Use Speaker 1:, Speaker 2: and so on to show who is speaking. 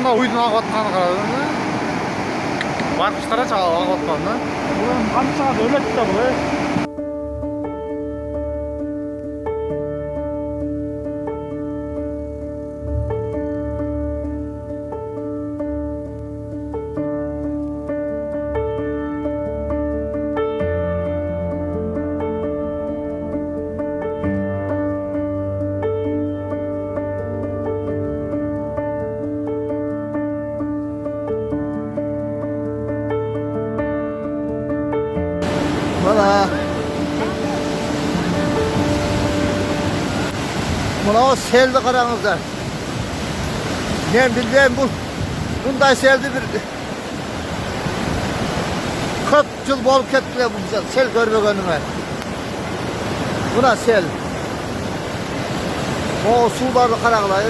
Speaker 1: мында уйдун агып атканын карадың да? Байкуштар агып аткан да?
Speaker 2: Buranın kamçağı öyle tutar buraya.
Speaker 3: Buna o seldi karanızda. Ben bildiğim bunday seldi bir 40 yıl bol kettiler bu güzel. Sel görmek önüme. Buna sel. O suları karanlar.